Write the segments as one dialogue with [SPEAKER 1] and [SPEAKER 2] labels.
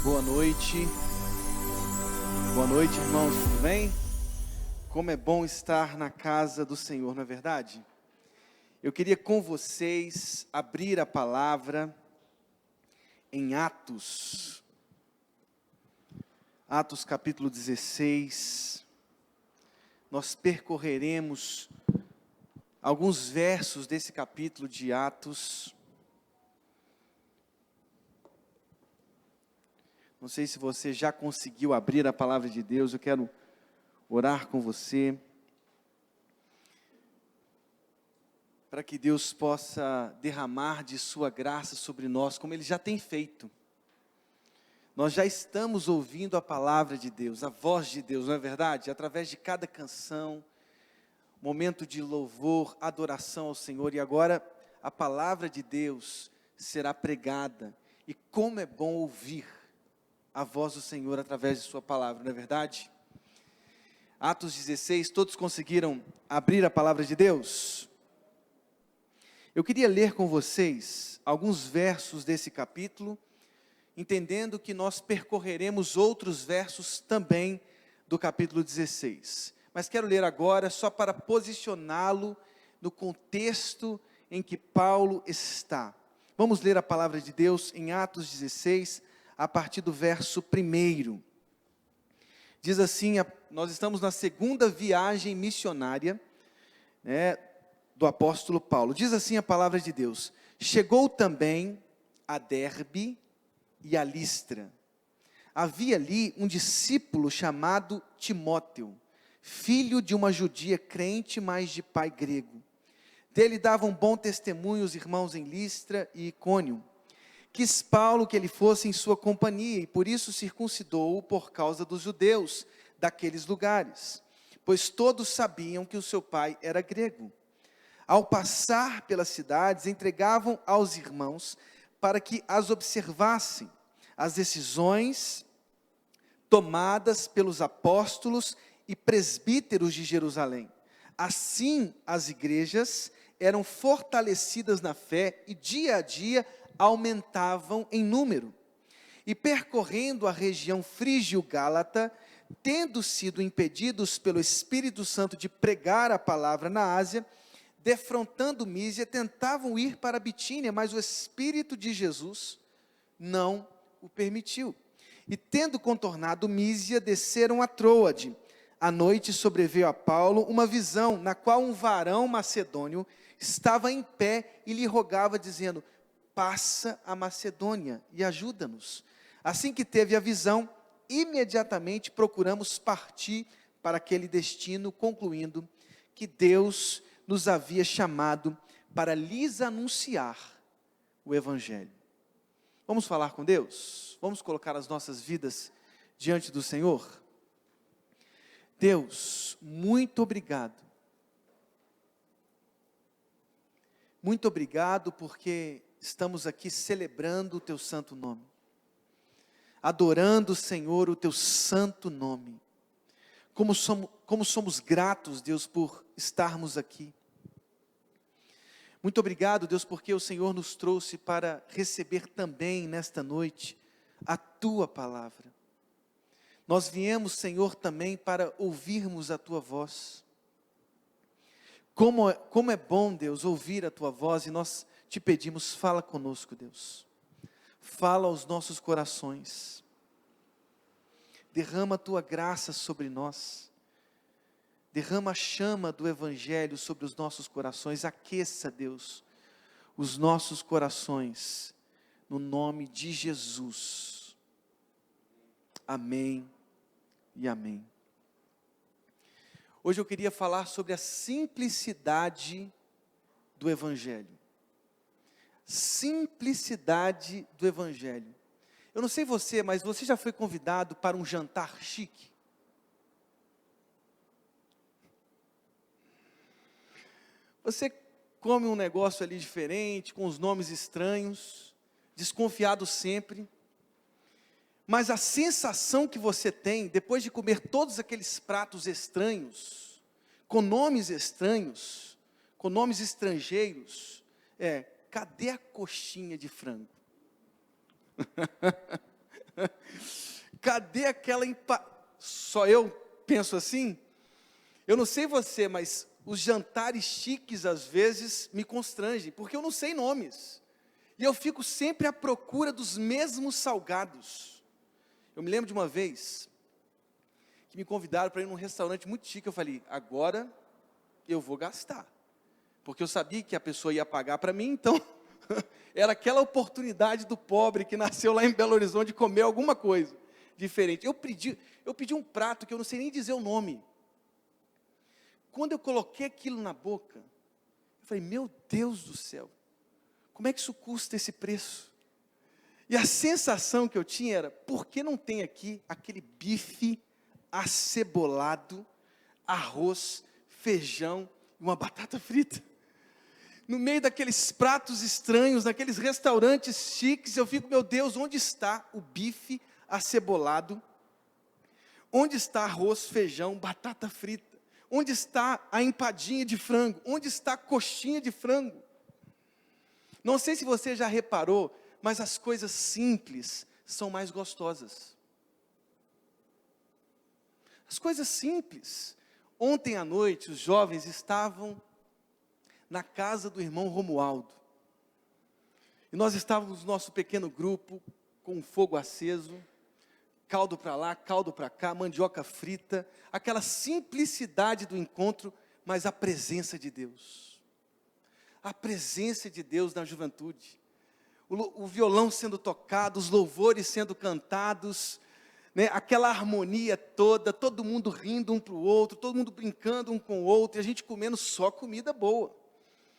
[SPEAKER 1] Boa noite. Boa noite, irmãos, tudo bem? Como é bom estar na casa do Senhor, não é verdade? Eu queria com vocês abrir a palavra em Atos. Atos capítulo 16. Nós percorreremos alguns versos desse capítulo de Atos. Não sei se você já conseguiu abrir a palavra de Deus, eu quero orar com você, para que Deus possa derramar de sua graça sobre nós, como Ele já tem feito. Nós já estamos ouvindo a palavra de Deus, a voz de Deus, não é verdade? Através de cada canção, momento de louvor, adoração ao Senhor, e agora a palavra de Deus será pregada, e como é bom ouvir a voz do Senhor através de sua palavra, não é verdade? Atos 16, todos conseguiram abrir a palavra de Deus? Eu queria ler com vocês alguns versos desse capítulo, entendendo que nós percorreremos outros versos também do capítulo 16. Mas quero ler agora só para posicioná-lo no contexto em que Paulo está. Vamos ler a palavra de Deus em Atos 16, a partir do verso 1. Diz assim, nós estamos na segunda viagem missionária, do apóstolo Paulo. Diz assim a palavra de Deus: chegou também a Derbe e a Listra. Havia ali um discípulo chamado Timóteo, filho de uma judia crente, mas de pai grego. Dele davam bom testemunho os irmãos em Listra e Icônio. Quis Paulo que ele fosse em sua companhia, e por isso circuncidou-o por causa dos judeus daqueles lugares, pois todos sabiam que o seu pai era grego. Ao passar pelas cidades, entregavam aos irmãos para que as observassem, as decisões tomadas pelos apóstolos e presbíteros de Jerusalém. Assim, as igrejas eram fortalecidas na fé e dia a dia aumentavam em número. E percorrendo a região frígio-gálata, tendo sido impedidos pelo Espírito Santo de pregar a palavra na Ásia, defrontando Mísia, tentavam ir para a Bitínia, mas o Espírito de Jesus não o permitiu. E tendo contornado Mísia, desceram a Troade. À noite sobreveio a Paulo uma visão, na qual um varão macedônio estava em pé e lhe rogava, dizendo: passa a Macedônia e ajuda-nos. Assim que teve a visão, imediatamente procuramos partir para aquele destino, concluindo que Deus nos havia chamado para lhes anunciar o Evangelho. Vamos falar com Deus? Vamos colocar as nossas vidas diante do Senhor? Deus, muito obrigado. Muito obrigado porque estamos aqui celebrando o Teu santo nome, adorando, Senhor, o Teu santo nome. Como somos gratos, Deus, por estarmos aqui. Muito obrigado, Deus, porque o Senhor nos trouxe para receber também nesta noite a Tua palavra. Nós viemos, Senhor, também para ouvirmos a Tua voz. Como é bom, Deus, ouvir a Tua voz, e nós te pedimos, fala conosco, Deus. Fala aos nossos corações. Derrama a Tua graça sobre nós. Derrama a chama do Evangelho sobre os nossos corações. Aqueça, Deus, os nossos corações, no nome de Jesus. Amém e amém. Hoje eu queria falar sobre a simplicidade do Evangelho. Simplicidade do Evangelho. Eu não sei você, mas você já foi convidado para um jantar chique? Você come um negócio ali diferente, com os nomes estranhos, desconfiado sempre, mas a sensação que você tem, depois de comer todos aqueles pratos estranhos, com nomes estranhos, com nomes estrangeiros, cadê a coxinha de frango? Cadê aquela Só eu penso assim? Eu não sei você, mas os jantares chiques às vezes me constrangem, porque eu não sei nomes. E eu fico sempre à procura dos mesmos salgados. Eu me lembro de uma vez que me convidaram para ir num restaurante muito chique. Eu falei, agora eu vou gastar. Porque eu sabia que a pessoa ia pagar para mim, então era aquela oportunidade do pobre que nasceu lá em Belo Horizonte de comer alguma coisa diferente. Eu pedi um prato que eu não sei nem dizer o nome. Quando eu coloquei aquilo na boca, eu falei, meu Deus do céu, como é que isso custa esse preço? E a sensação que eu tinha era, por que não tem aqui aquele bife acebolado, arroz, feijão e uma batata frita? No meio daqueles pratos estranhos, naqueles restaurantes chiques, eu fico, meu Deus, onde está o bife acebolado? Onde está arroz, feijão, batata frita? Onde está a empadinha de frango? Onde está a coxinha de frango? Não sei se você já reparou, mas as coisas simples são mais gostosas. As coisas simples. Ontem à noite, os jovens estavam na casa do irmão Romualdo. E nós estávamos no nosso pequeno grupo, com um fogo aceso, caldo para lá, caldo para cá, mandioca frita, aquela simplicidade do encontro, mas a presença de Deus. A presença de Deus na juventude. O violão sendo tocado, os louvores sendo cantados, né, aquela harmonia toda, todo mundo rindo um para o outro, todo mundo brincando um com o outro, e a gente comendo só comida boa.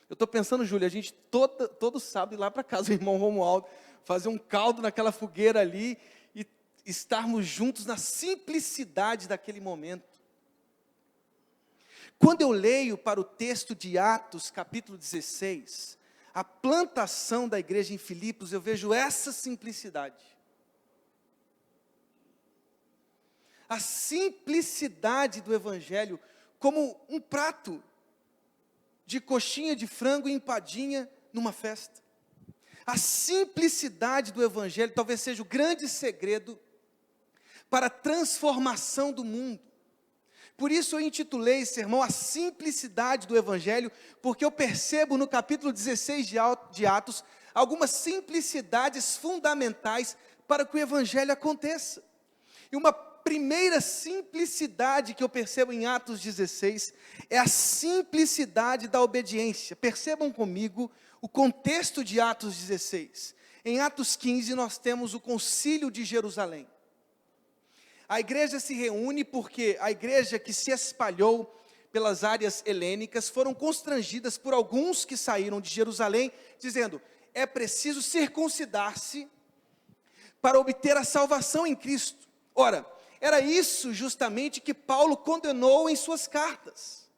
[SPEAKER 1] Eu estou pensando, Júlia, a gente todo sábado ir lá para casa do irmão Romualdo, fazer um caldo naquela fogueira ali, e estarmos juntos na simplicidade daquele momento. Quando eu leio para o texto de Atos, capítulo 16, a plantação da igreja em Filipos, eu vejo essa simplicidade. A simplicidade do evangelho como um prato de coxinha de frango e empadinha numa festa. A simplicidade do evangelho talvez seja o grande segredo para a transformação do mundo. Por isso eu intitulei esse sermão A Simplicidade do Evangelho, porque eu percebo no capítulo 16 de Atos algumas simplicidades fundamentais para que o Evangelho aconteça. E uma primeira simplicidade que eu percebo em Atos 16 é a simplicidade da obediência. Percebam comigo o contexto de Atos 16. Em Atos 15 nós temos o Concílio de Jerusalém. A igreja se reúne porque a igreja que se espalhou pelas áreas helênicas foram constrangidas por alguns que saíram de Jerusalém, dizendo, é preciso circuncidar-se para obter a salvação em Cristo. Ora, era isso justamente que Paulo condenou em suas cartas.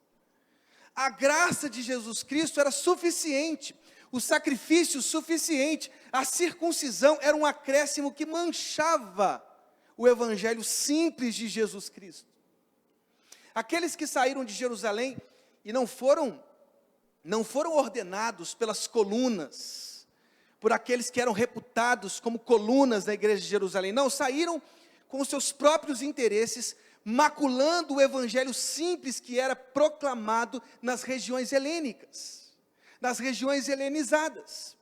[SPEAKER 1] A graça de Jesus Cristo era suficiente, o sacrifício suficiente, a circuncisão era um acréscimo que manchava o evangelho simples de Jesus Cristo. Aqueles que saíram de Jerusalém e não foram ordenados pelas colunas, por aqueles que eram reputados como colunas da igreja de Jerusalém, não, saíram com os seus próprios interesses, maculando o evangelho simples que era proclamado nas regiões helênicas, nas regiões helenizadas.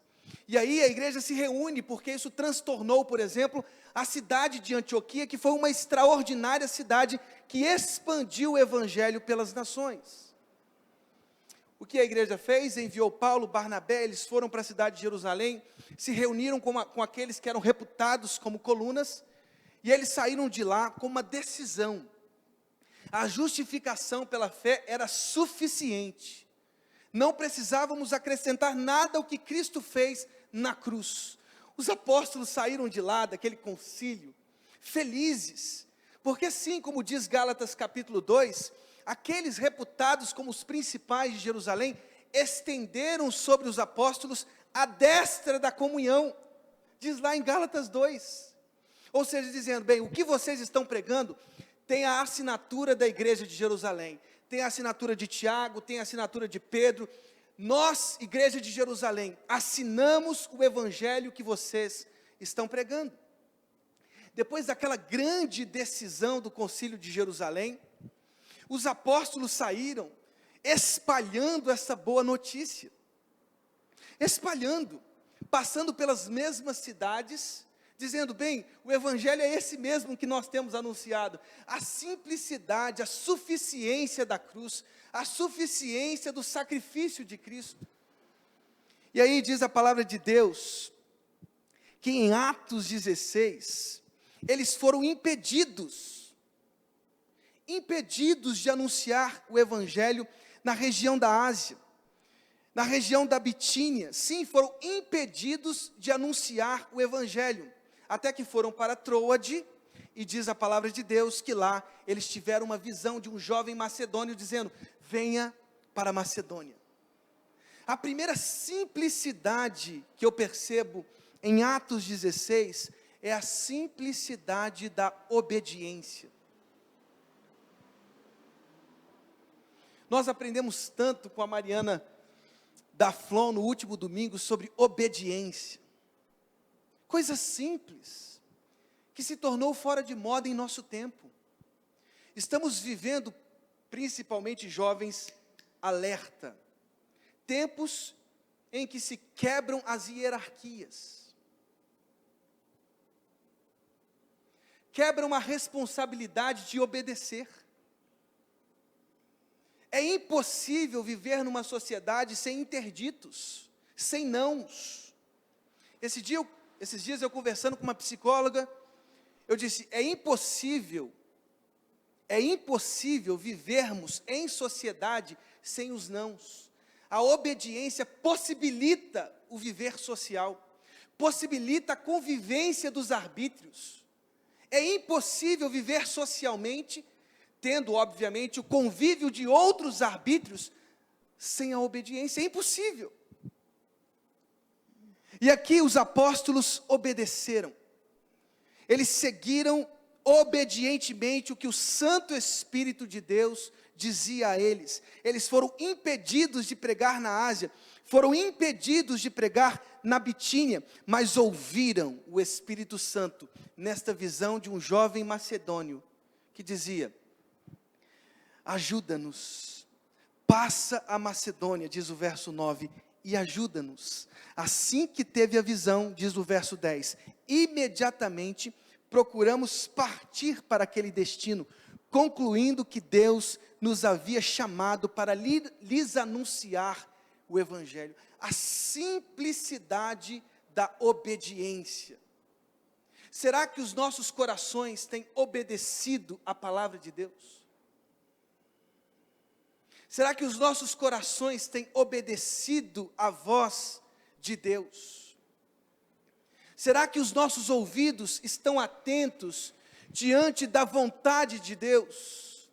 [SPEAKER 1] E aí a igreja se reúne, porque isso transtornou, por exemplo, a cidade de Antioquia, que foi uma extraordinária cidade que expandiu o evangelho pelas nações. O que a igreja fez? Enviou Paulo, Barnabé, eles foram para a cidade de Jerusalém, se reuniram com aqueles que eram reputados como colunas, e eles saíram de lá com uma decisão. A justificação pela fé era suficiente. Não precisávamos acrescentar nada ao que Cristo fez na cruz. Os apóstolos saíram de lá, daquele concílio, felizes, porque sim, como diz Gálatas capítulo 2, aqueles reputados como os principais de Jerusalém, estenderam sobre os apóstolos a destra da comunhão, diz lá em Gálatas 2, ou seja, dizendo, bem, o que vocês estão pregando, tem a assinatura da igreja de Jerusalém, tem a assinatura de Tiago, tem a assinatura de Pedro. Nós, igreja de Jerusalém, assinamos o evangelho que vocês estão pregando. depois daquela grande decisão do Concílio de Jerusalém, os apóstolos saíram espalhando essa boa notícia, espalhando, passando pelas mesmas cidades, dizendo, bem, o evangelho é esse mesmo que nós temos anunciado, a simplicidade, a suficiência da cruz, a suficiência do sacrifício de Cristo. E aí diz a palavra de Deus, que em Atos 16, eles foram impedidos de anunciar o evangelho na região da Ásia, na região da Bitínia. Sim, foram impedidos de anunciar o evangelho, até que foram para Troade, e diz a palavra de Deus que lá eles tiveram uma visão de um jovem macedônio dizendo, venha para a Macedônia. A primeira simplicidade que eu percebo em Atos 16, é a simplicidade da obediência. Nós aprendemos tanto com a Mariana Daflon no último domingo sobre obediência. Coisa simples, que se tornou fora de moda em nosso tempo. Estamos vivendo, principalmente jovens, alerta. Tempos em que se quebram as hierarquias. Quebram a responsabilidade de obedecer. É impossível viver numa sociedade sem interditos, sem nãos. Esses dias eu conversando com uma psicóloga, eu disse, é impossível vivermos em sociedade sem os nãos. A obediência possibilita o viver social, possibilita a convivência dos arbítrios. É impossível viver socialmente, tendo, obviamente, o convívio de outros arbítrios, sem a obediência. É impossível. E aqui os apóstolos obedeceram. Eles seguiram obedientemente o que o Santo Espírito de Deus dizia a eles. Eles foram impedidos de pregar na Ásia, foram impedidos de pregar na Bitínia, mas ouviram o Espírito Santo nesta visão de um jovem macedônio que dizia, ajuda-nos, passa a Macedônia, diz o verso 9, e ajuda-nos. Assim que teve a visão, diz o verso 10, imediatamente procuramos partir para aquele destino, concluindo que Deus nos havia chamado para lhes anunciar o evangelho. A simplicidade da obediência. Será que os nossos corações têm obedecido à palavra de Deus? Será que os nossos corações têm obedecido à voz de Deus? Será que os nossos ouvidos estão atentos diante da vontade de Deus?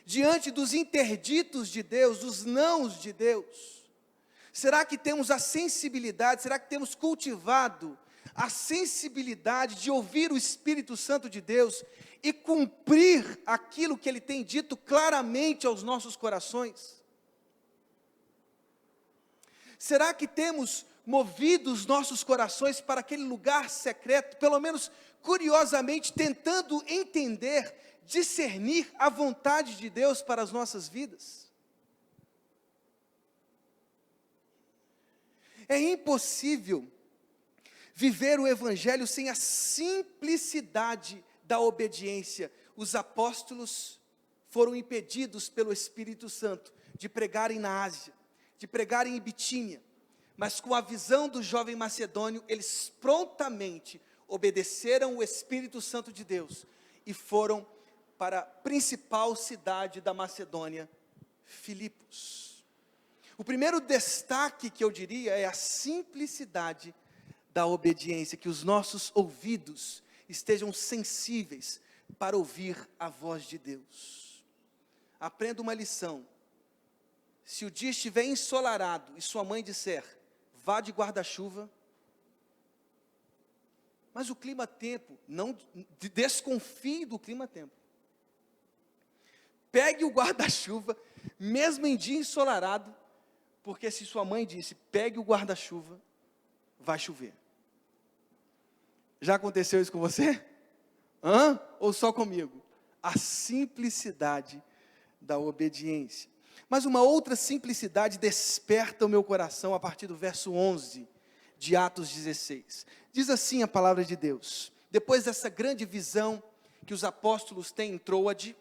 [SPEAKER 1] Diante dos interditos de Deus, dos nãos de Deus? Será que temos a sensibilidade, será que temos cultivado a sensibilidade de ouvir o Espírito Santo de Deus e cumprir aquilo que Ele tem dito claramente aos nossos corações? Será que temos movido os nossos corações para aquele lugar secreto, pelo menos curiosamente tentando entender, discernir a vontade de Deus para as nossas vidas? É impossível viver o evangelho sem a simplicidade da obediência. Os apóstolos foram impedidos pelo Espírito Santo de pregarem na Ásia, de pregarem em Bitínia, mas com a visão do jovem macedônio, eles prontamente obedeceram o Espírito Santo de Deus e foram para a principal cidade da Macedônia, Filipos. O primeiro destaque que eu diria é a simplicidade da obediência, que os nossos ouvidos estejam sensíveis para ouvir a voz de Deus. Aprenda uma lição. Se o dia estiver ensolarado e sua mãe disser, vá de guarda-chuva, mas o clima-tempo, não desconfie do clima-tempo. Pegue o guarda-chuva, mesmo em dia ensolarado, porque se sua mãe disse, pegue o guarda-chuva, vai chover. Já aconteceu isso com você? Hã? Ou só comigo? A simplicidade da obediência. Mas uma outra simplicidade desperta o meu coração a partir do verso 11 de Atos 16. Diz assim a palavra de Deus: depois dessa grande visão que os apóstolos têm em Troade,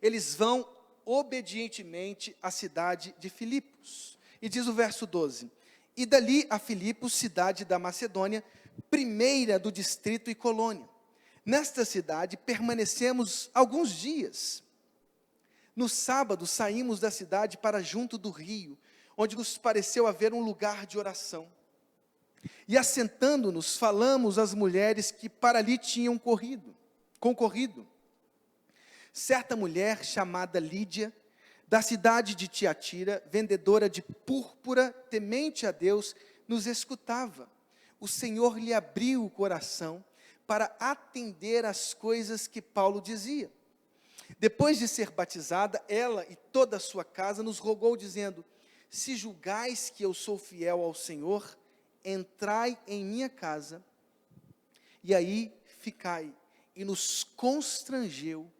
[SPEAKER 1] eles vão obedientemente à cidade de Filipos. E diz o verso 12: e dali a Filipos, cidade da Macedônia, primeira do distrito e colônia. Nesta cidade permanecemos alguns dias. No sábado saímos da cidade para junto do rio, onde nos pareceu haver um lugar de oração. E assentando-nos, falamos às mulheres que para ali tinham concorrido. Certa mulher chamada Lídia, da cidade de Tiatira, vendedora de púrpura, temente a Deus, nos escutava. O Senhor lhe abriu o coração para atender às coisas que Paulo dizia. Depois de ser batizada, ela e toda a sua casa nos rogou, dizendo: se julgais que eu sou fiel ao Senhor, entrai em minha casa, e aí ficai. E nos constrangeu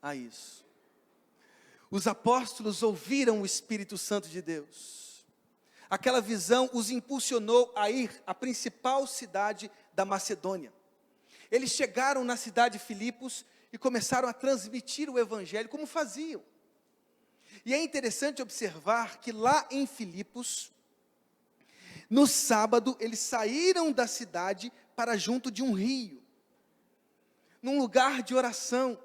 [SPEAKER 1] a isso. Os apóstolos ouviram o Espírito Santo de Deus. Aquela visão os impulsionou a ir à principal cidade da Macedônia. Eles chegaram na cidade de Filipos e começaram a transmitir o evangelho como faziam. E é interessante observar que lá em Filipos, no sábado, eles saíram da cidade para junto de um rio, num lugar de oração,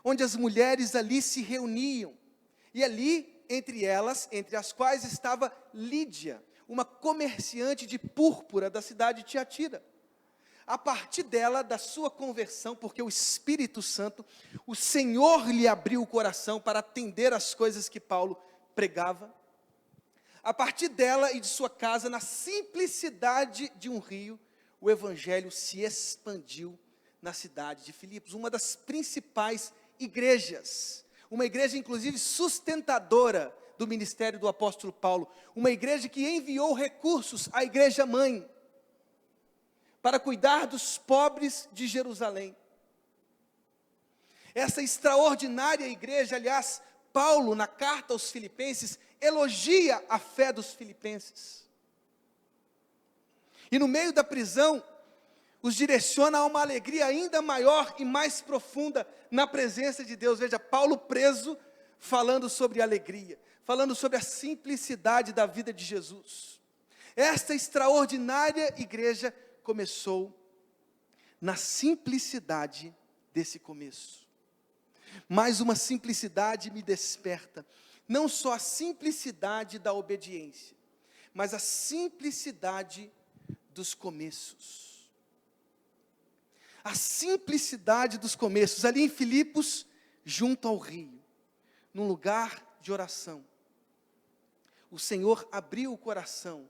[SPEAKER 1] onde as mulheres ali se reuniam. E ali, entre elas, entre as quais estava Lídia, uma comerciante de púrpura da cidade de Tiatira. A partir dela, da sua conversão, porque o Espírito Santo, o Senhor lhe abriu o coração para atender às coisas que Paulo pregava. A partir dela e de sua casa, na simplicidade de um rio, o evangelho se expandiu na cidade de Filipos, uma das principais igrejas, uma igreja inclusive sustentadora do ministério do apóstolo Paulo, uma igreja que enviou recursos à igreja mãe, para cuidar dos pobres de Jerusalém. Essa extraordinária igreja, aliás, Paulo, na carta aos Filipenses, elogia a fé dos filipenses. E no meio da prisão, os direciona a uma alegria ainda maior e mais profunda na presença de Deus. Veja, Paulo preso, falando sobre alegria, falando sobre a simplicidade da vida de Jesus. Esta extraordinária igreja começou na simplicidade desse começo. Mais uma simplicidade me desperta, não só a simplicidade da obediência, mas a simplicidade dos começos. A simplicidade dos começos, ali em Filipos, junto ao rio, num lugar de oração. O Senhor abriu o coração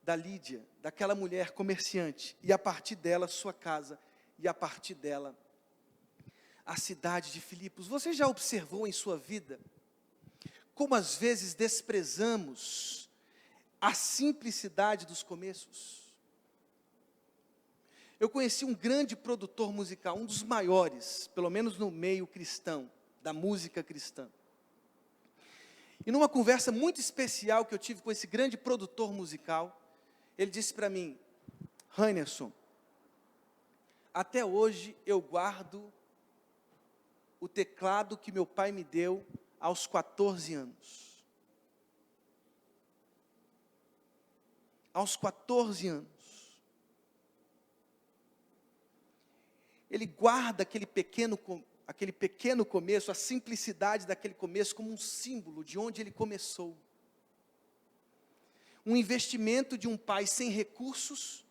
[SPEAKER 1] da Lídia, daquela mulher comerciante, e a partir dela sua casa, e a partir dela a cidade de Filipos. Você já observou em sua vida como às vezes desprezamos a simplicidade dos começos? Eu conheci um grande produtor musical, um dos maiores, pelo menos no meio cristão, da música cristã. E numa conversa muito especial que eu tive com esse grande produtor musical, ele disse para mim: Heinerson, até hoje eu guardo o teclado que meu pai me deu aos 14 anos. Aos 14 anos. Ele guarda aquele pequeno começo, a simplicidade daquele começo como um símbolo de onde ele começou. Um investimento de um pai sem recursos,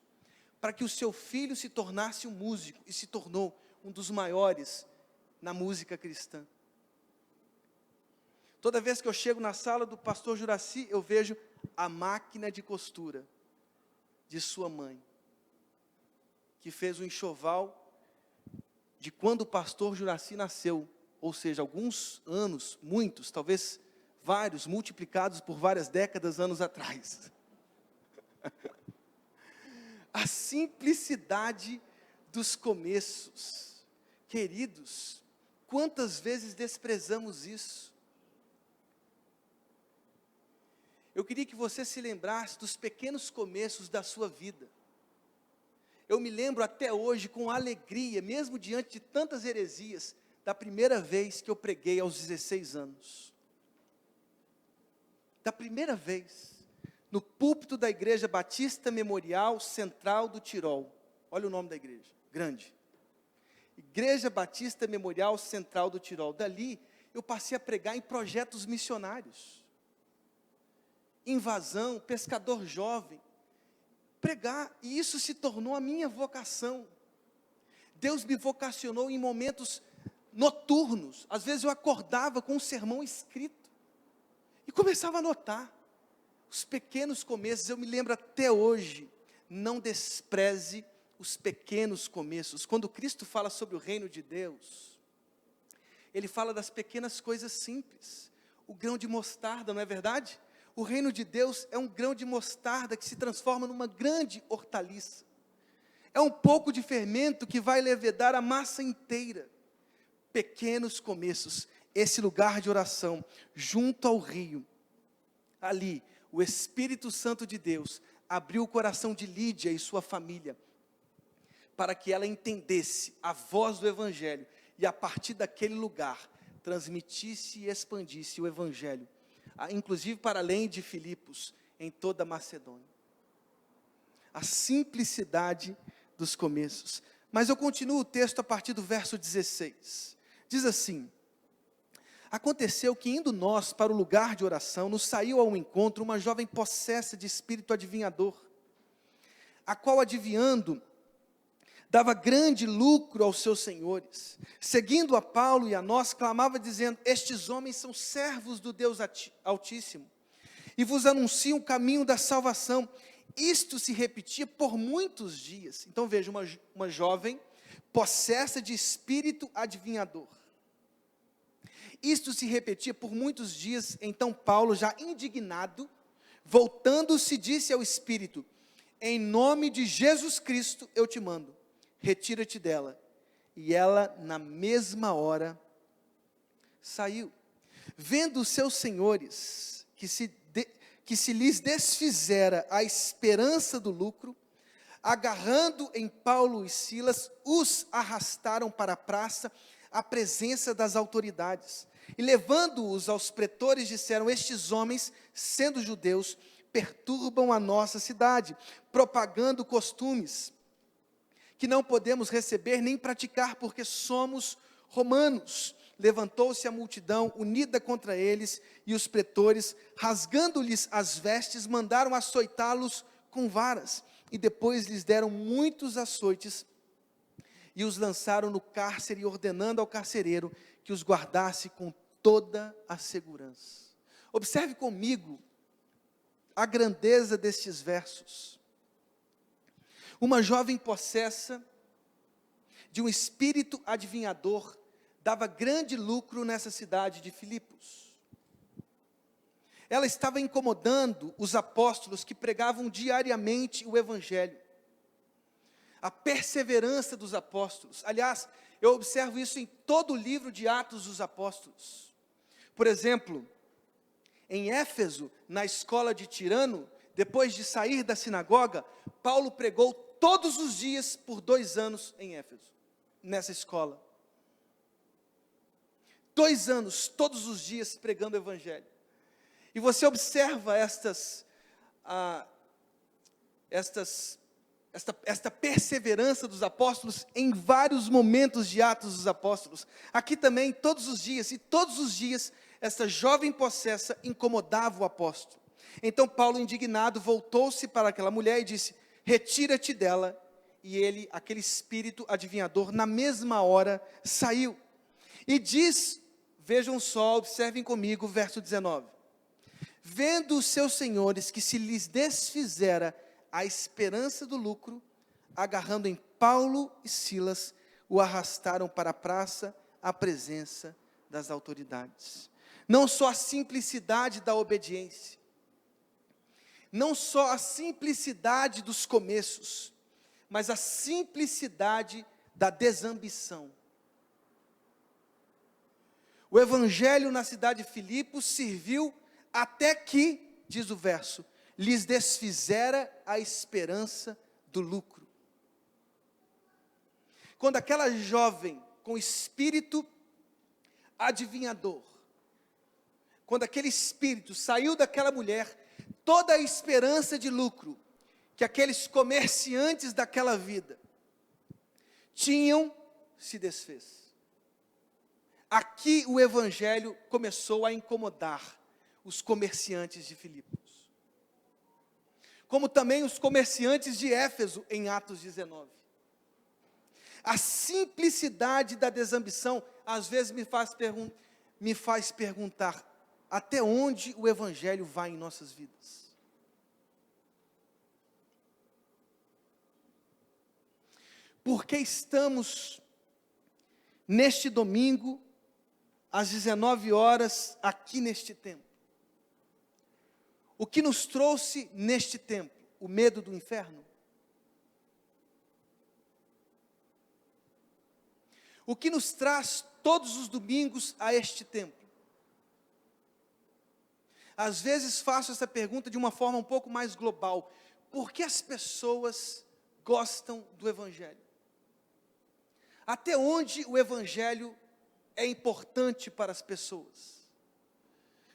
[SPEAKER 1] para que o seu filho se tornasse um músico, e se tornou um dos maiores na música cristã. Toda vez que eu chego na sala do pastor Juraci, eu vejo a máquina de costura de sua mãe, que fez um enxoval de quando o pastor Juraci nasceu, ou seja, alguns anos, muitos, talvez vários, multiplicados por várias décadas, anos atrás. A simplicidade dos começos. Queridos, quantas vezes desprezamos isso? Eu queria que você se lembrasse dos pequenos começos da sua vida. Eu me lembro até hoje com alegria, mesmo diante de tantas heresias, da primeira vez que eu preguei aos 16 anos. Da primeira vez, no púlpito da Igreja Batista Memorial Central do Tirol. Olha o nome da igreja, grande. Igreja Batista Memorial Central do Tirol. Dali, eu passei a pregar em projetos missionários. Invasão, pescador jovem. Pregar, e isso se tornou a minha vocação. Deus me vocacionou em momentos noturnos. Às vezes eu acordava com um sermão escrito. E começava a anotar. Os pequenos começos, eu me lembro até hoje. Não despreze os pequenos começos. Quando Cristo fala sobre o reino de Deus, Ele fala das pequenas coisas simples. O grão de mostarda, não é verdade? O reino de Deus é um grão de mostarda que se transforma numa grande hortaliça. É um pouco de fermento que vai levedar a massa inteira. Pequenos começos. Esse lugar de oração, junto ao rio. Ali, o Espírito Santo de Deus abriu o coração de Lídia e sua família, para que ela entendesse a voz do Evangelho, e a partir daquele lugar, transmitisse e expandisse o Evangelho, inclusive para além de Filipos, em toda a Macedônia. A simplicidade dos começos. Mas eu continuo o texto a partir do verso 16. Diz assim: aconteceu que indo nós para o lugar de oração, nos saiu ao encontro uma jovem possessa de espírito adivinhador, a qual adivinhando, dava grande lucro aos seus senhores. Seguindo a Paulo e a nós, clamava dizendo: estes homens são servos do Deus Altíssimo, e vos anunciam o caminho da salvação. Isto se repetia por muitos dias. Então veja, uma jovem possessa de espírito adivinhador. Isto se repetia por muitos dias. Então Paulo, já indignado, voltando-se, disse ao espírito: em nome de Jesus Cristo eu te mando, retira-te dela. E ela, na mesma hora, saiu. Vendo os seus senhores que se lhes desfizera a esperança do lucro, agarrando em Paulo e Silas, os arrastaram para a praça, à presença das autoridades. E levando-os aos pretores, disseram: estes homens, sendo judeus, perturbam a nossa cidade, propagando costumes que não podemos receber nem praticar, porque somos romanos. Levantou-se a multidão unida contra eles, e os pretores, rasgando-lhes as vestes, mandaram açoitá-los com varas, e depois lhes deram muitos açoites, e os lançaram no cárcere, ordenando ao carcereiro que os guardasse com toda a segurança. Observe comigo a grandeza destes versos. Uma jovem possessa de um espírito adivinhador dava grande lucro nessa cidade de Filipos. Ela estava incomodando os apóstolos que pregavam diariamente o Evangelho. A perseverança dos apóstolos. Aliás, eu observo isso em todo o livro de Atos dos Apóstolos. Por exemplo, em Éfeso, na escola de Tirano, depois de sair da sinagoga, Paulo pregou todos os dias por 2 anos em Éfeso, nessa escola. 2 anos, todos os dias pregando o Evangelho. E você observa esta perseverança dos apóstolos em vários momentos de Atos dos Apóstolos. Aqui também, todos os dias, e todos os dias, essa jovem possessa incomodava o apóstolo. Então Paulo, indignado, voltou-se para aquela mulher e disse: retira-te dela. E ele, aquele espírito adivinhador, na mesma hora saiu. E diz, vejam só, observem comigo o verso 19. Vendo os seus senhores que se lhes desfizera a esperança do lucro, agarrando em Paulo e Silas, o arrastaram para a praça, à presença das autoridades. Não só a simplicidade da obediência, não só a simplicidade dos começos, mas a simplicidade da desambição. O evangelho na cidade de Filipos serviu até que, diz o verso, lhes desfizera a esperança do lucro. Quando aquela jovem com espírito adivinhador, quando aquele espírito saiu daquela mulher, toda a esperança de lucro que aqueles comerciantes daquela vida tinham se desfez. Aqui o evangelho começou a incomodar os comerciantes de Filipos, como também os comerciantes de Éfeso em Atos 19. A simplicidade da desambição às vezes me faz perguntar até onde o evangelho vai em nossas vidas. Porque estamos neste domingo às 19 horas aqui neste templo. O que nos trouxe neste templo? O medo do inferno? O que nos traz todos os domingos a este templo? Às vezes faço essa pergunta de uma forma um pouco mais global. Por que as pessoas gostam do evangelho? Até onde o evangelho é importante para as pessoas?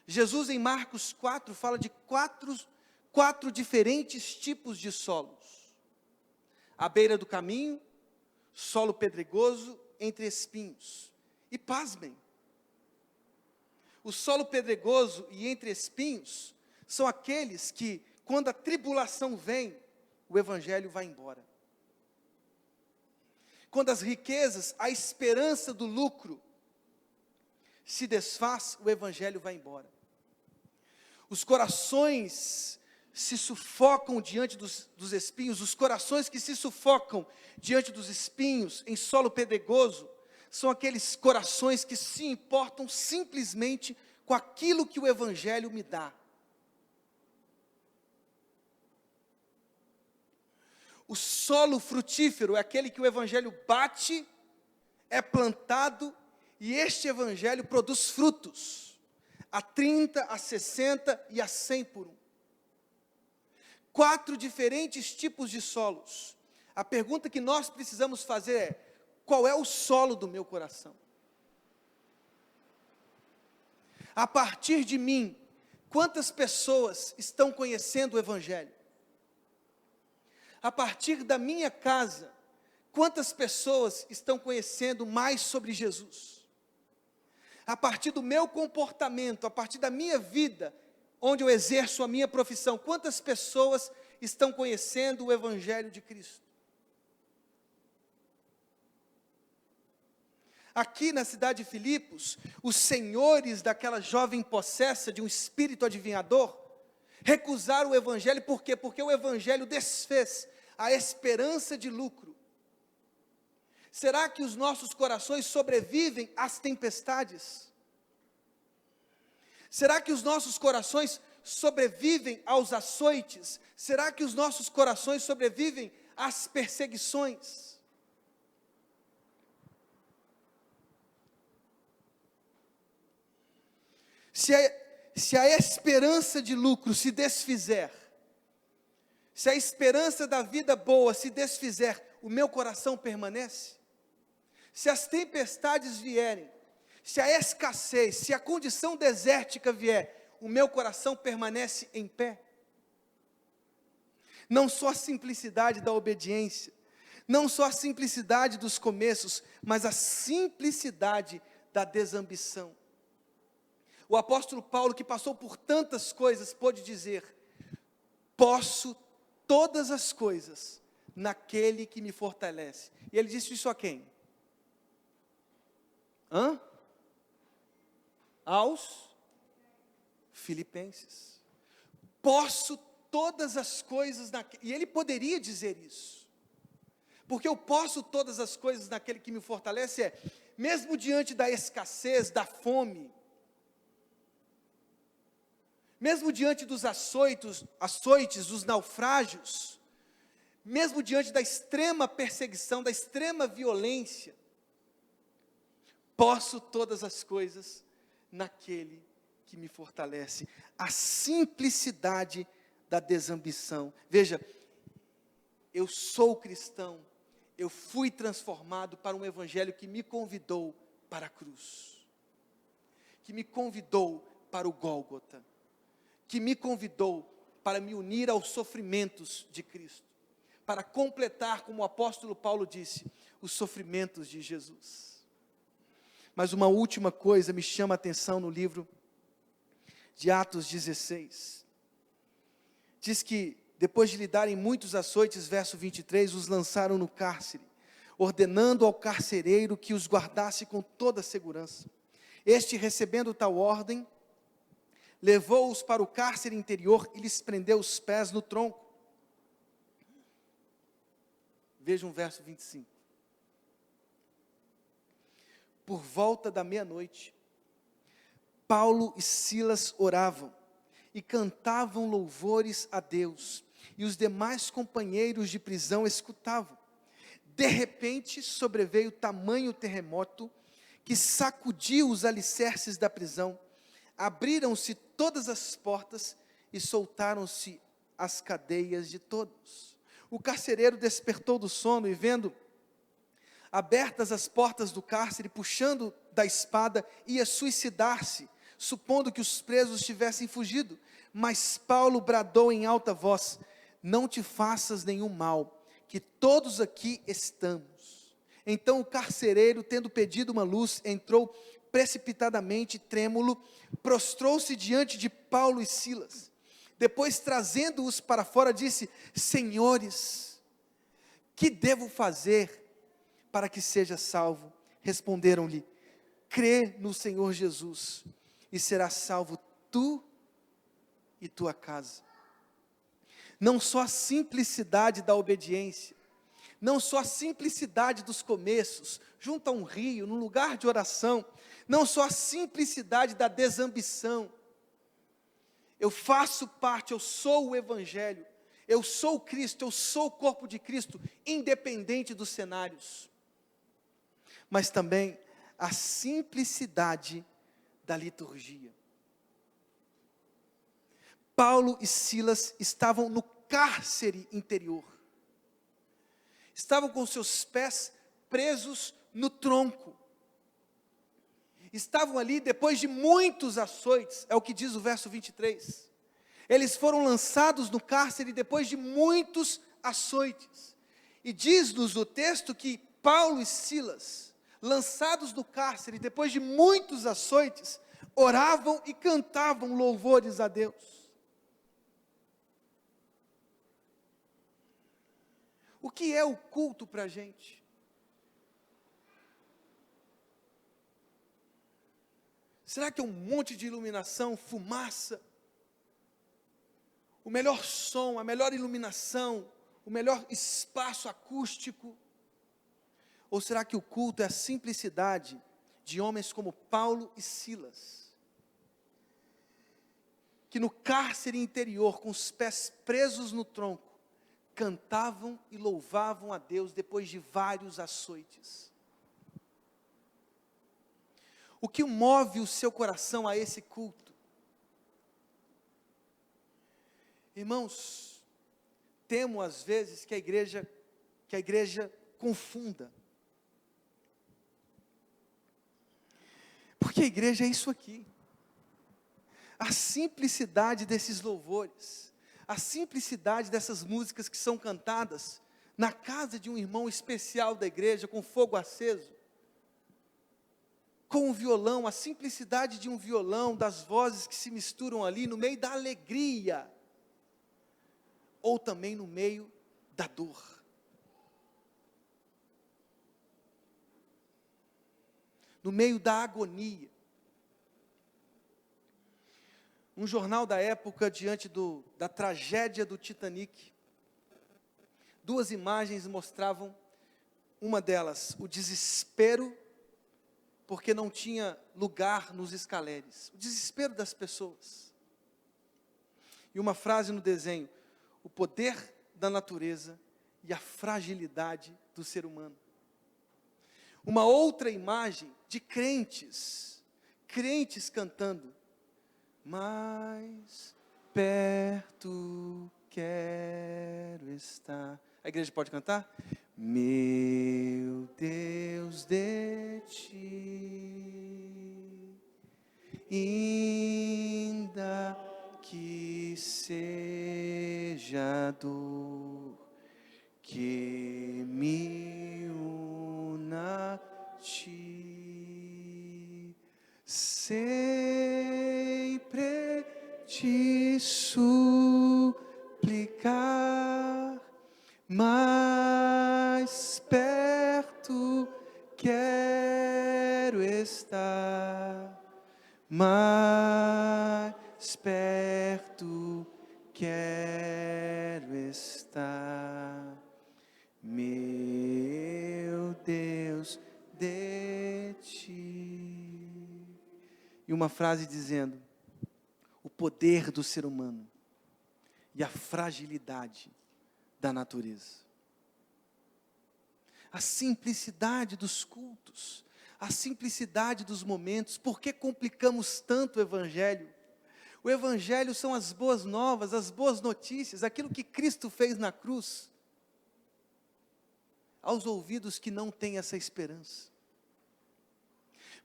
[SPEAKER 1] Jesus em Marcos 4 fala de quatro diferentes tipos de solos. À beira do caminho, solo pedregoso, entre espinhos. E pasmem, o solo pedregoso e entre espinhos são aqueles que, quando a tribulação vem, o evangelho vai embora. Quando as riquezas, a esperança do lucro se desfaz, o evangelho vai embora. Os corações se sufocam diante dos espinhos, os corações que se sufocam diante dos espinhos em solo pedregoso, são aqueles corações que se importam simplesmente com aquilo que o evangelho me dá. O solo frutífero é aquele que o evangelho bate, é plantado, e este evangelho produz frutos, a 30, a 60 e a 100 por um. 4 diferentes tipos de solos. A pergunta que nós precisamos fazer é: qual é o solo do meu coração? A partir de mim, quantas pessoas estão conhecendo o evangelho? A partir da minha casa, quantas pessoas estão conhecendo mais sobre Jesus? A partir do meu comportamento, a partir da minha vida, onde eu exerço a minha profissão, quantas pessoas estão conhecendo o evangelho de Cristo? Aqui na cidade de Filipos, os senhores daquela jovem possessa de um espírito adivinhador recusaram o evangelho. Por quê? Porque o evangelho desfez a esperança de lucro. Será que os nossos corações sobrevivem às tempestades? Será que os nossos corações sobrevivem aos açoites? Será que os nossos corações sobrevivem às perseguições? Se a esperança de lucro se desfizer, se a esperança da vida boa se desfizer, o meu coração permanece? Se as tempestades vierem, se a escassez, se a condição desértica vier, o meu coração permanece em pé? Não só a simplicidade da obediência, não só a simplicidade dos começos, mas a simplicidade da desambição. O apóstolo Paulo, que passou por tantas coisas, pôde dizer: posso todas as coisas naquele que me fortalece. E ele disse isso a quem? Aos Filipenses. Posso todas as coisas naquele. E ele poderia dizer isso, porque eu posso todas as coisas naquele que me fortalece mesmo diante da escassez, da fome, mesmo diante dos açoites, dos naufrágios, mesmo diante da extrema perseguição, da extrema violência, posso todas as coisas naquele que me fortalece. A simplicidade da desambição. Veja, eu sou cristão, eu fui transformado para um evangelho que me convidou para a cruz, que me convidou para o Gólgota, que me convidou para me unir aos sofrimentos de Cristo, para completar, como o apóstolo Paulo disse, os sofrimentos de Jesus. Mas uma última coisa me chama a atenção no livro de Atos 16. Diz que, depois de lhe darem muitos açoites, verso 23, os lançaram no cárcere, ordenando ao carcereiro que os guardasse com toda a segurança. Este, recebendo tal ordem, levou-os para o cárcere interior e lhes prendeu os pés no tronco. Vejam o verso 25. Por volta da meia-noite, Paulo e Silas oravam e cantavam louvores a Deus, e os demais companheiros de prisão escutavam. De repente sobreveio tamanho terremoto que sacudiu os alicerces da prisão, abriram-se todas as portas e soltaram-se as cadeias de todos. O carcereiro despertou do sono e, vendo abertas as portas do cárcere, puxando da espada, ia suicidar-se, supondo que os presos tivessem fugido. Mas Paulo bradou em alta voz: não te faças nenhum mal, que todos aqui estamos. Então o carcereiro, tendo pedido uma luz, entrou precipitadamente, trêmulo, prostrou-se diante de Paulo e Silas. Depois, trazendo-os para fora, disse: senhores, que devo fazer para que seja salvo? Responderam-lhe: crê no Senhor Jesus, e serás salvo tu e tua casa. Não só a simplicidade da obediência, não só a simplicidade dos começos, junto a um rio, num lugar de oração, não só a simplicidade da desambição. Eu faço parte, eu sou o Evangelho, eu sou Cristo, eu sou o corpo de Cristo, independente dos cenários. Mas também a simplicidade da liturgia. Paulo e Silas estavam no cárcere interior, estavam com seus pés presos no tronco, estavam ali depois de muitos açoites, é o que diz o verso 23, eles foram lançados no cárcere depois de muitos açoites, e diz-nos o texto que Paulo e Silas, lançados no cárcere depois de muitos açoites, oravam e cantavam louvores a Deus. O que é o culto para a gente? Será que é um monte de iluminação, fumaça? O melhor som, a melhor iluminação, o melhor espaço acústico? Ou será que o culto é a simplicidade de homens como Paulo e Silas, que no cárcere interior, com os pés presos no tronco, cantavam e louvavam a Deus depois de vários açoites? O que move o seu coração a esse culto? Irmãos, temo às vezes que a igreja confunda. Porque a igreja é isso aqui. A simplicidade desses louvores, a simplicidade dessas músicas que são cantadas na casa de um irmão especial da igreja, com fogo aceso, com o violão, a simplicidade de um violão, das vozes que se misturam ali no meio da alegria, ou também no meio da dor. No meio da agonia. Um jornal da época, diante da tragédia do Titanic, duas imagens mostravam, uma delas, o desespero, porque não tinha lugar nos escaleres, o desespero das pessoas. E uma frase no desenho: o poder da natureza e a fragilidade do ser humano. Uma outra imagem de crentes cantando, mais perto quero estar. A igreja pode cantar? Meu Deus, de ti, ainda que seja dor, que me una a ti, sempre te suplicar, mais perto quero estar, mais perto quero estar, meu Deus, de ti. E uma frase dizendo, o poder do ser humano e a fragilidade da natureza. A simplicidade dos cultos, a simplicidade dos momentos. Por que complicamos tanto o Evangelho? O Evangelho são as boas novas, as boas notícias, aquilo que Cristo fez na cruz. Aos ouvidos que não têm essa esperança.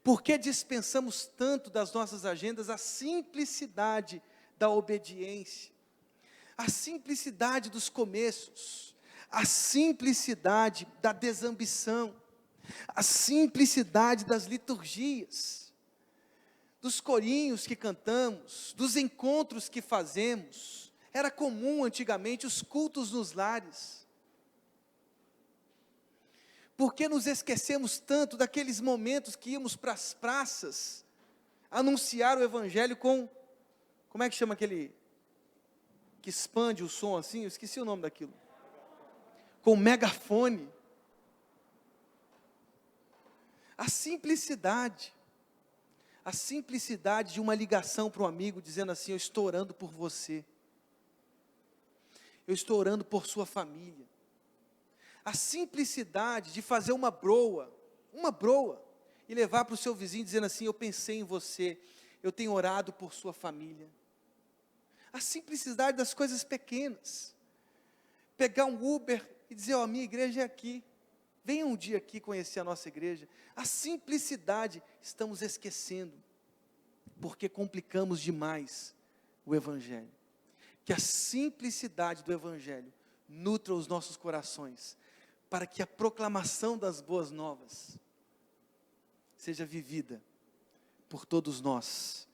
[SPEAKER 1] Por que dispensamos tanto das nossas agendas a simplicidade da obediência, a simplicidade dos começos, a simplicidade da desambição, a simplicidade das liturgias, dos corinhos que cantamos, dos encontros que fazemos? Era comum antigamente os cultos nos lares. Por que nos esquecemos tanto daqueles momentos que íamos para as praças anunciar o Evangelho com, como é que chama aquele que expande o som assim? Eu esqueci o nome daquilo. Com megafone. A simplicidade de uma ligação para um amigo dizendo assim, eu estou orando por você, eu estou orando por sua família. A simplicidade de fazer uma broa, e levar para o seu vizinho dizendo assim, eu pensei em você, eu tenho orado por sua família. A simplicidade das coisas pequenas. Pegar um Uber e dizer, ó, minha igreja é aqui, venha um dia aqui conhecer a nossa igreja. A simplicidade estamos esquecendo, porque complicamos demais o Evangelho. Que a simplicidade do Evangelho nutra os nossos corações, para que a proclamação das boas novas seja vivida por todos nós,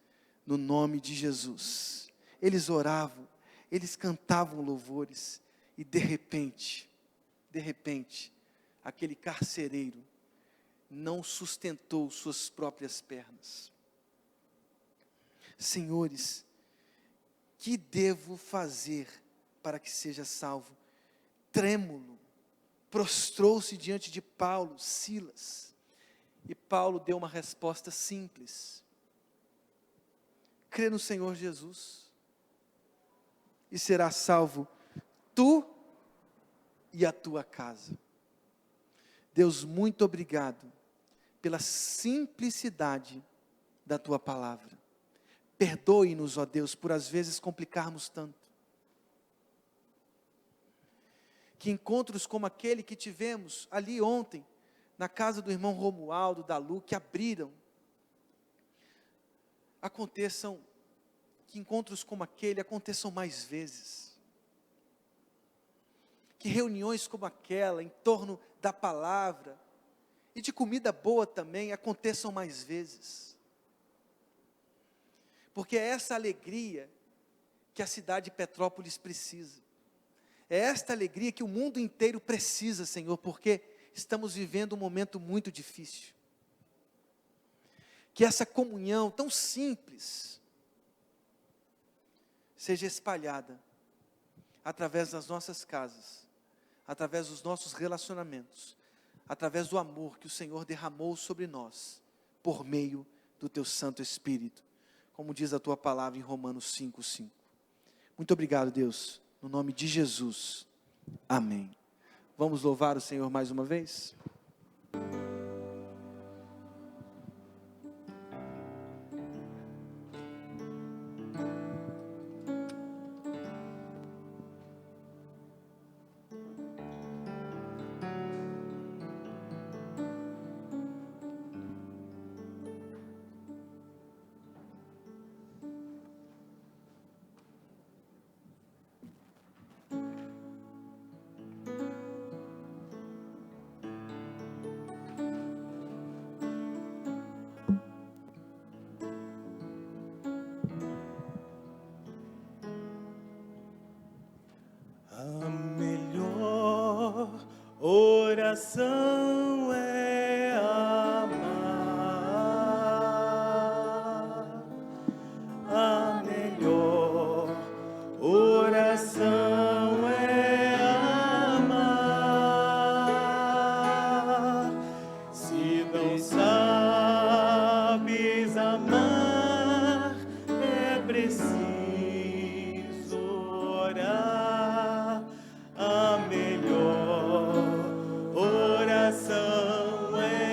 [SPEAKER 1] no nome de Jesus. Eles oravam, eles cantavam louvores, e de repente, aquele carcereiro não sustentou suas próprias pernas. Senhores, que devo fazer para que seja salvo? Trêmulo, prostrou-se diante de Paulo, Silas, e Paulo deu uma resposta simples: crê no Senhor Jesus, e serás salvo, tu e a tua casa. Deus, muito obrigado, pela simplicidade da tua palavra. Perdoe-nos, ó Deus, por às vezes complicarmos tanto. Que encontros como aquele que tivemos ali ontem, na casa do irmão Romualdo, da Lu, que abriram, que encontros como aquele aconteçam mais vezes. Que reuniões como aquela, em torno da palavra, e de comida boa também, aconteçam mais vezes. Porque é essa alegria que a cidade de Petrópolis precisa. É esta alegria que o mundo inteiro precisa, Senhor, porque estamos vivendo um momento muito difícil. Que essa comunhão tão simples seja espalhada através das nossas casas, através dos nossos relacionamentos, através do amor que o Senhor derramou sobre nós, por meio do Teu Santo Espírito, como diz a Tua palavra em Romanos 5:5. Muito obrigado, Deus, no nome de Jesus. Amém. Vamos louvar o Senhor mais uma vez?
[SPEAKER 2] A melhor oração é amar. A melhor oração é amar. Se não sabes amar, é preciso orar. A melhor oração é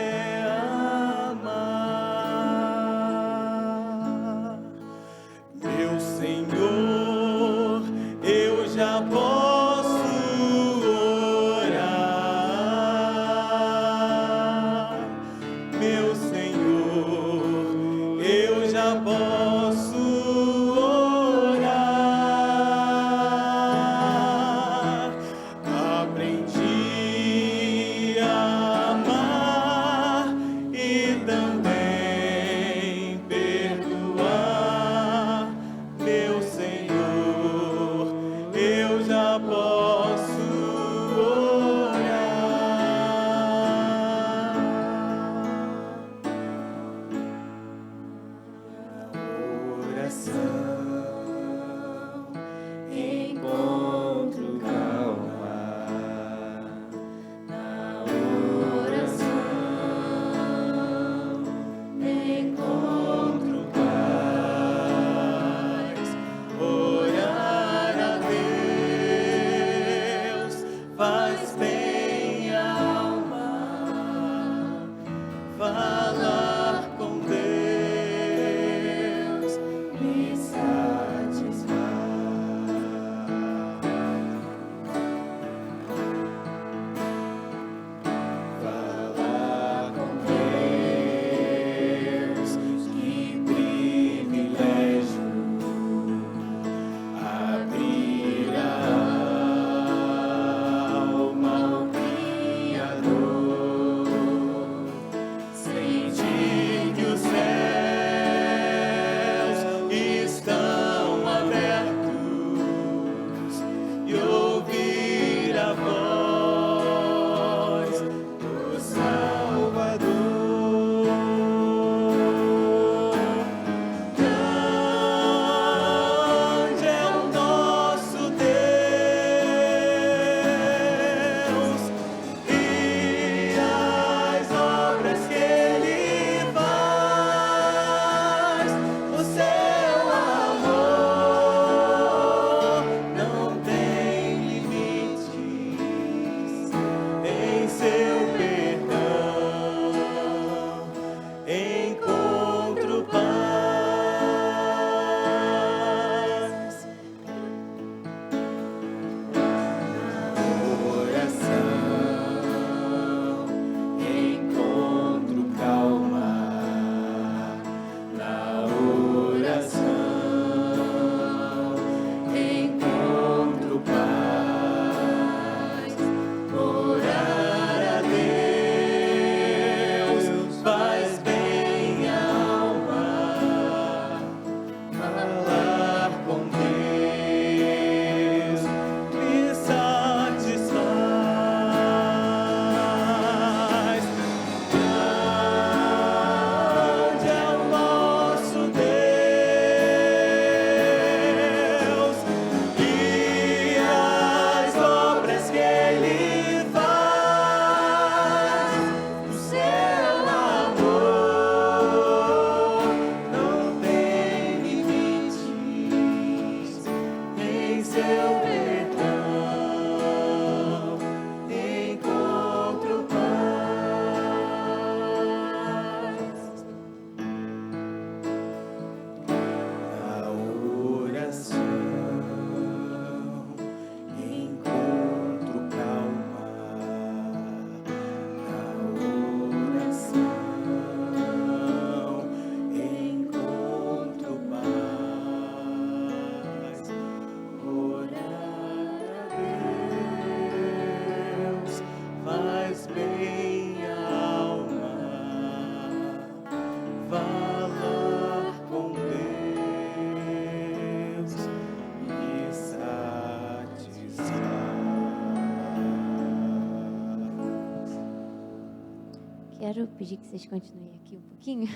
[SPEAKER 3] Quero pedir que vocês continuem aqui um pouquinho.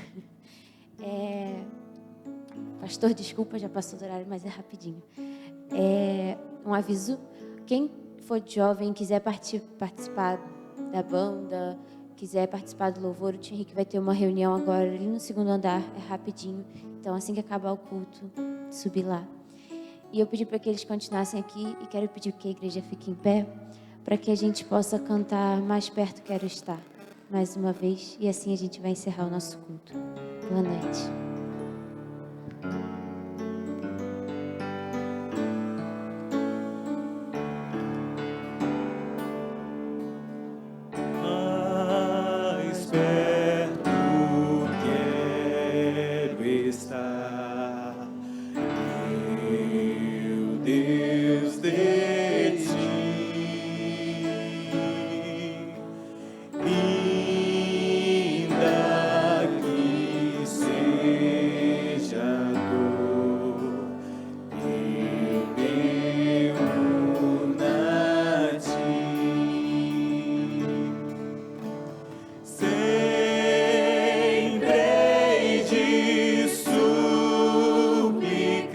[SPEAKER 3] Pastor, desculpa, já passou do horário, mas é rapidinho. Um aviso: quem for jovem, quiser participar da banda, quiser participar do louvor, o Tio Henrique vai ter uma reunião agora ali no 2º andar, é rapidinho. Então, assim que acabar o culto, subir lá. E eu pedi para que eles continuassem aqui e quero pedir que a igreja fique em pé para que a gente possa cantar Mais Perto Quero Estar, mais uma vez, e assim a gente vai encerrar o nosso culto. Boa noite.
[SPEAKER 2] Mais perto quero estar, meu Deus, de ti. Ainda que seja dor, eu devo na ti. Sempre hei de suplicar,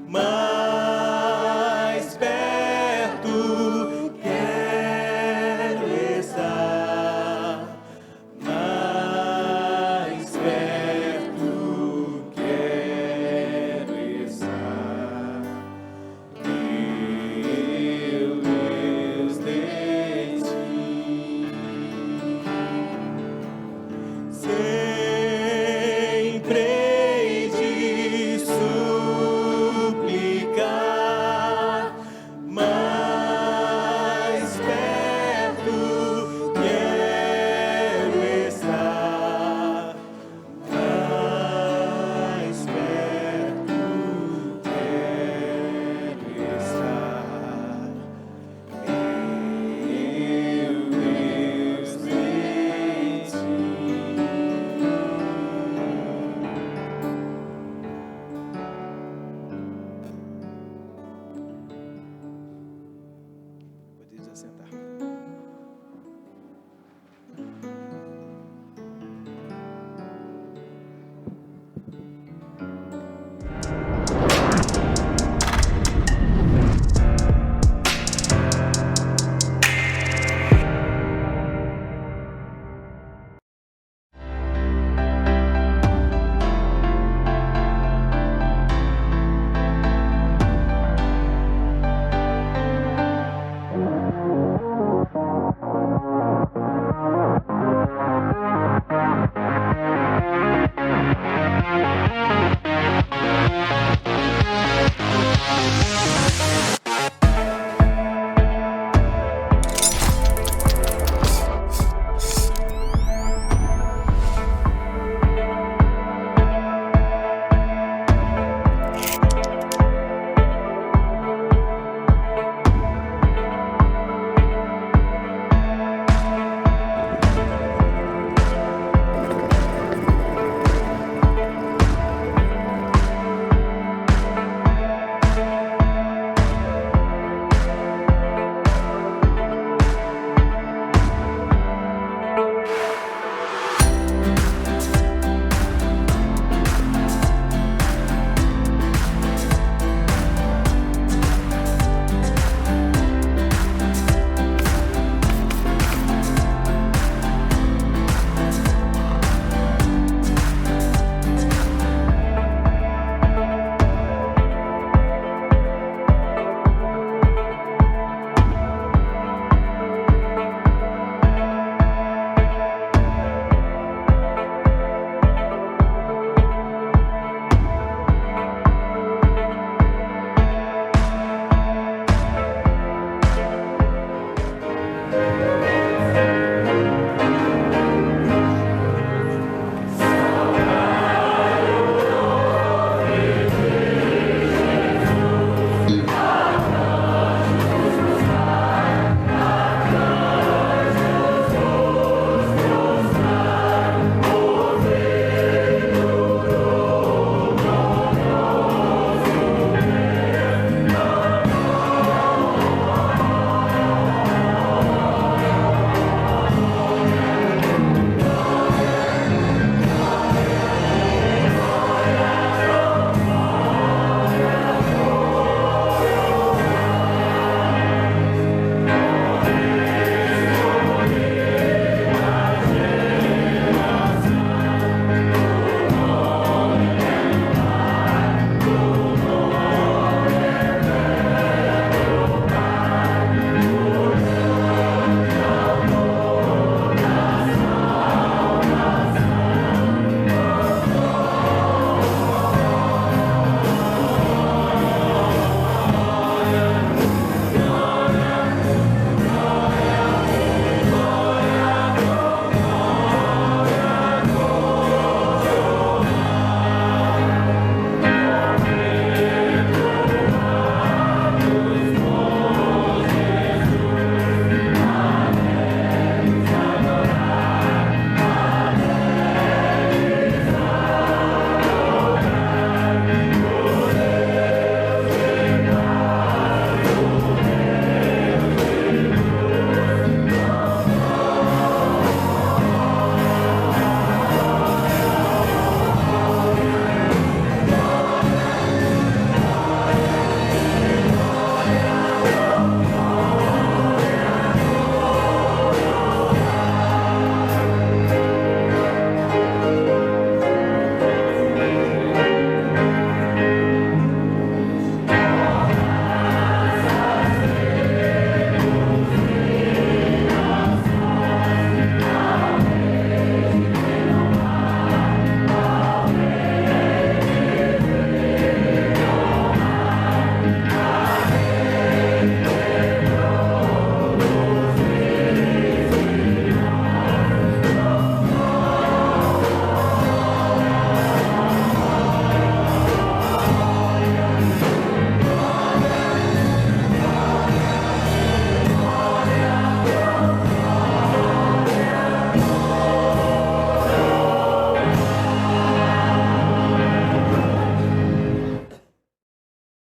[SPEAKER 2] mais perto quero estar, mais perto quero estar, meu Deus, de ti. Sempre hei de suplicar, mais perto quero estar, mais perto quero estar, meu Deus, de ti.
[SPEAKER 1] Podemos assentar.